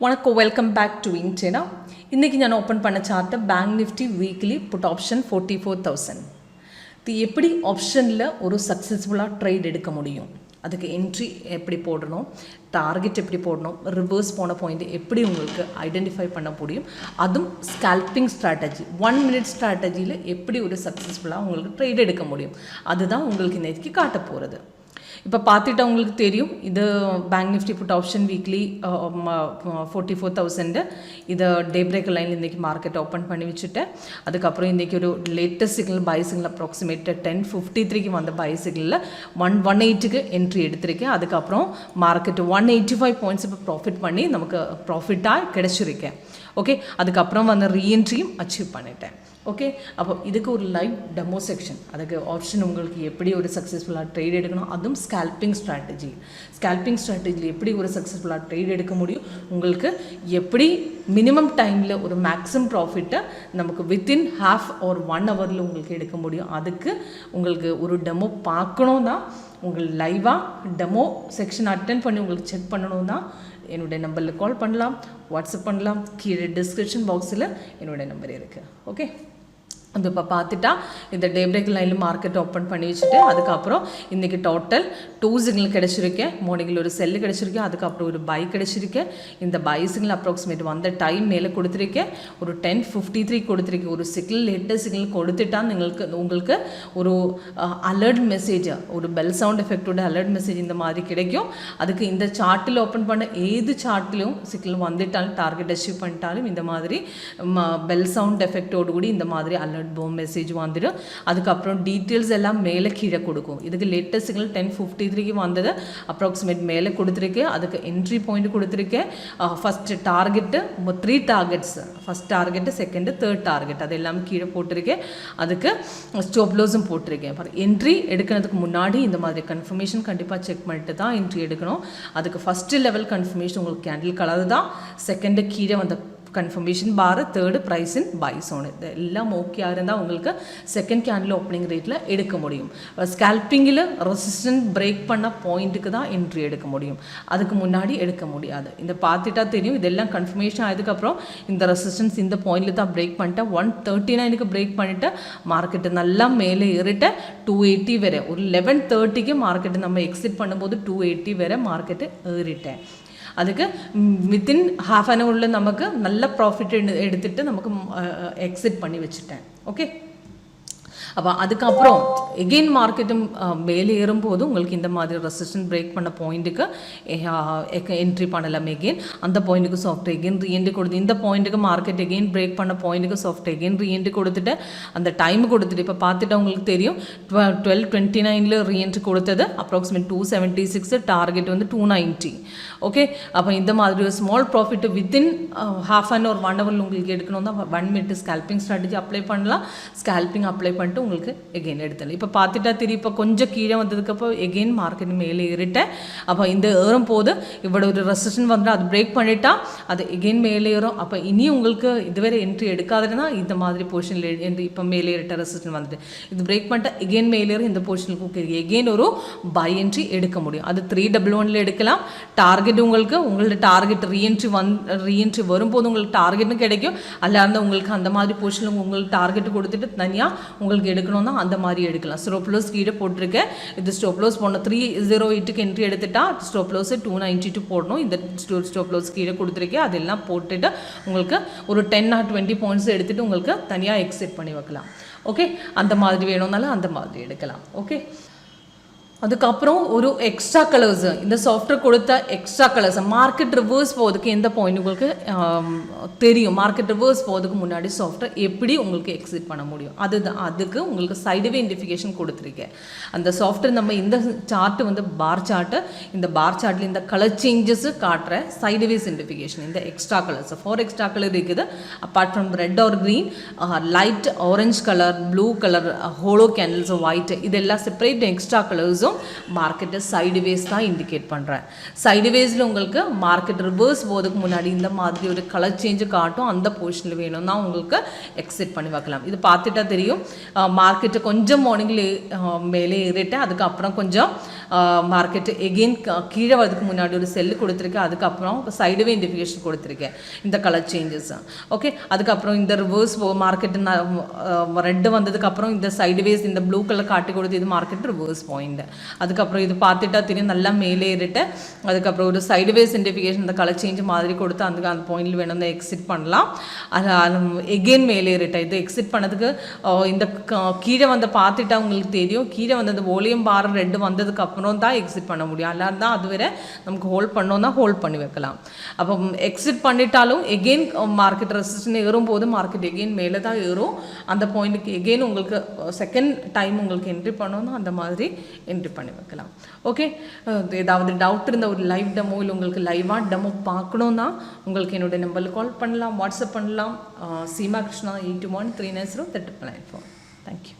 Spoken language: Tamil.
வணக்கம், வெல்கம் பேக் டு WinTrader. இன்றைக்கி நான் ஓப்பன் பண்ண chart Bank Nifty weekly put option 44,000. இது எப்படி ஆப்ஷனில் ஒரு சக்ஸஸ்ஃபுல்லாக ட்ரேட் எடுக்க முடியும், அதுக்கு என்ட்ரி எப்படி போடணும், டார்கெட் எப்படி போடணும், ரிவர்ஸ் போன பாயிண்ட் எப்படி உங்களுக்கு ஐடென்டிஃபை பண்ண முடியும், அதுவும் ஸ்கேல்பிங் ஸ்ட்ராட்டஜி 1 minute ஸ்ட்ராட்டஜியில் எப்படி ஒரு சக்ஸஸ்ஃபுல்லாக உங்களுக்கு ட்ரேட் எடுக்க முடியும், அதுதான் உங்களுக்கு இன்றைக்கி காட்ட போகிறது. இப்போ பார்த்துட்டா உங்களுக்கு தெரியும், இது Bank Nifty put option weekly 44,000. இதை டே பிரேக் லைனில் இன்றைக்கி மார்க்கெட் ஓப்பன் பண்ணி வச்சுட்டேன். அதுக்கப்புறம் இன்றைக்கி ஒரு லேட்டஸ்ட் சிக்னல் பை சிக்னல் அப்ராக்சிமேட்டாக 10:53 வந்த பை சிக்னலில் 118க்கு என்ட்ரி எடுத்திருக்கேன். அதுக்கப்புறம் மார்க்கெட் 185 பாயிண்ட்ஸ் இப்போ ப்ராஃபிட் பண்ணி நமக்கு ப்ராஃபிட்டாக கிடச்சிருக்கேன். ஓகே, அதுக்கப்புறம் வந்து ரீஎன்ட்ரியும் அச்சீவ் பண்ணிட்டேன். ஓகே, அப்போ இதுக்கு ஒரு லைவ் டெமோ செக்ஷன், அதுக்கு ஆப்ஷன் உங்களுக்கு எப்படி ஒரு சக்ஸஸ்ஃபுல்லாக ட்ரேட் எடுக்கணும், அதுவும் ஸ்கேல்பிங் ஸ்ட்ராட்டஜியில் எப்படி ஒரு சக்ஸஸ்ஃபுல்லாக ட்ரேட் எடுக்க முடியும், உங்களுக்கு எப்படி மினிமம் டைமில் ஒரு மேக்ஸிமம் ப்ராஃபிட்டை நமக்கு வித்தின் ½ or 1 hour உங்களுக்கு எடுக்க முடியும். அதுக்கு உங்களுக்கு ஒரு டெமோ பார்க்கணுன்னா உங்களுக்கு லைவாக டெமோ செக்ஷன் அட்டென்ட் பண்ணி உங்களுக்கு செக் பண்ணணுன்னா என்னுடைய நம்பரில் கால் பண்ணலாம், வாட்ஸ்அப் பண்ணலாம். கீழே டிஸ்கிரிப்ஷன் பாக்ஸில் என்னுடைய நம்பர் இருக்குது. ஓகே, அது இப்போ பார்த்துட்டா இந்த டே பிரேக் லைனில் மார்க்கெட் ஓப்பன் பண்ணி வச்சுட்டு அதுக்கப்புறம் இன்றைக்கி டோட்டல் 2 சிக்னல் கிடச்சிருக்கேன். மார்னிங்கில் ஒரு செல்லு கிடச்சிருக்கேன், அதுக்கப்புறம் ஒரு பை கிடச்சிருக்கேன். இந்த பை சிக்னல் அப்ராக்சிமேட் வந்த டைம் மேலே கொடுத்துருக்கேன், ஒரு 10:53 கொடுத்துருக்கேன். ஒரு சிக்னல் லேட்டஸ்ட் சிக்னல் கொடுத்துட்டா உங்களுக்கு ஒரு அலர்ட் மெசேஜ், ஒரு பெல் சவுண்ட் எஃபெக்டோட அலர்ட் மெசேஜ் இந்த மாதிரி கிடைக்கும். அதுக்கு இந்த சார்ட்டில் ஓப்பன் பண்ண ஏது சார்ட்லையும் சிக்னல் வந்துட்டாலும் டார்கெட் அச்சீவ் பண்ணிட்டாலும் இந்த மாதிரி பெல் சவுண்ட் எஃபெக்டோடு கூடி இந்த மாதிரி அலர்ட் மெசேஜ் வந்துடும். அதுக்கப்புறம் டீட்டெயில்ஸ் எல்லாம் மேலே கீழே கொடுக்கும். இதுக்கு லேட்டஸ்ட் சிக்னல் 10:53 வந்தது அப்ராக்சிமேட் மேலே கொடுத்துருக்கேன். அதுக்கு என்ட்ரி பாயிண்ட் கொடுத்துருக்கேன். First target 3 targets, first target, second, third target அது எல்லாமே கீழே போட்டிருக்கேன். அதுக்கு ஸ்டாப் லாஸும் போட்டிருக்கேன். என்ட்ரி எடுக்கிறதுக்கு முன்னாடி இந்த மாதிரி கன்ஃபர்மேஷன் கண்டிப்பாக செக் பண்ணிட்டு தான் என்ட்ரி எடுக்கணும். அதுக்கு ஃபஸ்ட்டு லெவல் கன்ஃபர்மேஷன் உங்களுக்கு கேண்டில் கலர் தான், செகண்டு கீழே வந்த confirmation bar, third price in buy zone. இது எல்லாம் ஓகேயாக இருந்தால் உங்களுக்கு செகண்ட் கேண்டில் ஓப்பனிங் ரேட்டில் எடுக்க முடியும். ஸ்கேல்பிங்கில் ரெசிஸ்டன்ட் பிரேக் பண்ண பாயிண்ட்டுக்கு தான் என்ட்ரி எடுக்க முடியும், அதுக்கு முன்னாடி எடுக்க முடியாது. இந்த பார்த்துட்டா தெரியும், இதெல்லாம் கன்ஃபர்மேஷன் ஆனதுக்கப்புறம் இந்த ரெசிஸ்டன்ஸ் இந்த பாயிண்டில் தான் பிரேக் பண்ணிட்டேன். 139க்கு பிரேக் பண்ணிவிட்டு மார்க்கெட்டு நல்லா மேலே ஏறிட்டு 280 வரை, ஒரு 11:30க்கு மார்க்கெட்டு நம்ம எக்ஸிட் பண்ணும்போது 280 வரை மார்க்கெட்டு ஏறிட்டேன். அதுக்கு வித்தின் ½ an hour நமக்கு நல்ல ப்ராஃபிட் எடுத்துகிட்டு நமக்கு எக்ஸிட் பண்ணி வச்சுட்டேன். ஓகே, அப்போ அதுக்கப்புறம் எகெயின் மார்க்கெட்டும் மேலே ஏறும்போது உங்களுக்கு இந்த மாதிரி ரெசிஸ்டன்ட் பிரேக் பண்ண பாயிண்ட்டுக்கு என்ட்ரி பண்ணலாம். எகெயின் அந்த பாயிண்ட்டுக்கு சாஃப்ட் எகெயின் ரீஎன்ட்ரி கொடுத்து, இந்த பாயிண்ட்டுக்கு மார்க்கெட் எகெயின் பிரேக் பண்ண பாயிண்ட்டுக்கு சாஃப்ட் எகெயின் ரீஎன்ட்ரி கொடுத்துட்டு அந்த டைம் கொடுத்துட்டு இப்போ பார்த்துட்டு உங்களுக்கு தெரியும் 12:29 ரீஎன்ட்ரி கொடுத்தது அப்ராக்சிமேட் 276, டார்கெட் வந்து 290. ஓகே, அப்போ இந்த மாதிரி ஒரு small profit within ½ an hour 1 hour உங்களுக்கு எடுக்கணும் தான் 1 minute ஸ்கேல்பிங் ஸ்ட்ராட்டஜி அப்ளை பண்ணலாம். ஸ்கேல்பிங் அப்ளை பண்ணிட்டு உங்களுக்கு எகெயின் எடுத்தலாம். இப்போ பார்த்துட்டா தெரியும், இப்போ கொஞ்சம் கீழே வந்ததுக்கப்புறம் எகெயின் மார்க்கெட் மேலே ஏறிட்டேன். அப்போ இந்த ஏறும் போது இவ்வளோ ஒரு ரெசிஸ்டன்ட் வந்துட்டு அது பிரேக் பண்ணிட்டா அது எகெயின் மேலே ஏறும். அப்போ இனி உங்களுக்கு இதுவரை என்ட்ரி எடுக்காதுன்னா இந்த மாதிரி பொசிஷனில் இப்போ மேலே ஏறிட்ட ரெசிஸ்டன்ட் வந்துட்டு இது பிரேக் பண்ணிட்டா எகெயின் மேலே ஏறும். இந்த பொசிஷனுக்கு எகெயின் ஒரு பை என்ட்ரி எடுக்க முடியும். அது 311 எடுக்கலாம். டார்கெட் உங்களோட டார்கெட் ரீஎன்ட்ரி வரும்போது உங்களுக்கு டார்கெட்டும் கிடைக்கும். அல்ல உங்களுக்கு அந்த மாதிரி பொசிஷனில் உங்களுக்கு டார்கெட் கொடுத்துட்டு தனியாக உங்களுக்கு எடுக்கணும்னா அந்த மாதிரி எடுக்கலாம். ஸ்டாப் லாஸ் கீழே போட்டிருக்கேன். இது ஸ்டாப் லாஸ் போன 308க்கு என்ட்ரி எடுத்துட்டா ஸ்டாப் லாஸ் 292 போடணும். இந்த ஸ்டாப் லாஸ் கீழே கொடுத்துருக்கேன். அதெல்லாம் போட்டுட்டு உங்களுக்கு ஒரு 10 or 20 பாயிண்ட்ஸ் எடுத்துகிட்டு உங்களுக்கு தனியாக எக்ஸிட் பண்ணி வைக்கலாம். ஓகே, அந்த மாதிரி வேணும்னாலும் அந்த மாதிரி எடுக்கலாம். ஓகே, அதுக்கப்புறம் ஒரு எக்ஸ்ட்ரா கலர்ஸ், இந்த சாஃப்ட்வேர் கொடுத்த எக்ஸ்ட்ரா கலர்ஸ் மார்க்கெட் ரிவர்ஸ் போகிறதுக்கு எந்த பாயிண்ட் உங்களுக்கு தெரியும். மார்க்கெட் ரிவர்ஸ் போகிறதுக்கு முன்னாடி சாஃப்ட்வேர் எப்படி உங்களுக்கு எக்ஸிட் பண்ண முடியும், அதுக்கு உங்களுக்கு சைடுவே இண்டிஃபிகேஷன் கொடுத்துருக்கேன். அந்த சாஃப்ட்வேர் நம்ம இந்த சார்ட்டு வந்து பார் சார்ட்டு, இந்த பார் சார்ட்டில் இந்த கலர் சேஞ்சஸ் காட்டுற சைடுவேஸ் இண்டிஃபிகேஷன், இந்த எக்ஸ்ட்ரா கலர்ஸ் 4 எக்ஸ்ட்ரா கலர் இருக்குது. Apart from red or green, light orange colour, blue colour, hollow candles, white, இதெல்லாம் செப்பரேட் எக்ஸ்ட்ரா கலர்ஸும் கேண்டில்ஸும் மார்க்கெட்டை சைடுவேஸ் தான் இண்டிகேட் பண்ணுறேன். சைடுவேஸில் உங்களுக்கு மார்க்கெட் ரிவர்ஸ் போகிறதுக்கு முன்னாடி இந்த மாதிரி ஒரு கலர் சேஞ்சு காட்டும். அந்த பொசிஷனில் வேணும்னா உங்களுக்கு எக்ஸிட் பண்ணி வைக்கலாம். இது பார்த்துட்டா தெரியும். மார்க்கெட்டு கொஞ்சம் மார்னிங்கில் மேலே ஏறிட்டு அதுக்கப்புறம் கொஞ்சம் மார்க்கெட்டு எகெயின் கீழே வரதுக்கு முன்னாடி ஒரு செல்லு கொடுத்துருக்கேன். அதுக்கப்புறம் சைடுவே இண்டிகேஷன் கொடுத்துருக்கேன் இந்த கலர் சேஞ்சஸ். ஓகே, அதுக்கப்புறம் இந்த ரிவர்ஸ் மார்க்கெட்டு ரெட்டு வந்ததுக்கப்புறம் இந்த சைடுவேஸ் இந்த ப்ளூ கலர் காட்டி கொடுத்து இது மார்க்கெட் ரிவர்ஸ் பாயிண்ட். அதுக்கப்புறம் இது பார்த்துட்டா தெரியும் நல்லா மேலே ஏறிட்டு அதுக்கப்புறம் ஒரு சைடுவேஸ் இண்டிகேஷன் இந்த கலர் சேஞ்ச் மாதிரி கொடுத்து அந்த பாயிண்டில் வேணும் எக்ஸிட் பண்ணலாம். எகெயின் மேலே ஏறிட்டா இது எக்ஸிட் பண்ணதுக்கு இந்த கீழே வந்து பார்த்துட்டா உங்களுக்கு தெரியும். கீழே வந்து அந்த வால்யூம் பார் ரெட்டு வந்ததுக்கப்புறம் தான் எக்ஸிட் பண்ண முடியும். அல்லாது தான் அதுவரை நமக்கு ஹோல்ட் பண்ணோம்னா ஹோல்ட் பண்ணி வைக்கலாம். அப்போ எக்ஸிட் பண்ணிட்டாலும் எகெயின் மார்க்கெட் ரெசிஸ்டன் ஏறும்போது மார்க்கெட் எகெயின் மேலே தான் ஏறும். அந்த பாயிண்ட்டுக்கு எகெயின் உங்களுக்கு செகண்ட் டைம் உங்களுக்கு என்ட்ரி பண்ணோன்னா அந்த மாதிரி என்ட்ரி பண்ணி வைக்கலாம். ஓகே, ஏதாவது டவுட் இருந்த ஒரு லைவ் டெமோ இல்லை உங்களுக்கு லைவாக டெமோ பார்க்கணுன்னா உங்களுக்கு என்னுடைய நம்பரில் கால் பண்ணலாம், வாட்ஸ்அப் பண்ணலாம். சீமா கிருஷ்ணா 81390394. தேங்க்யூ.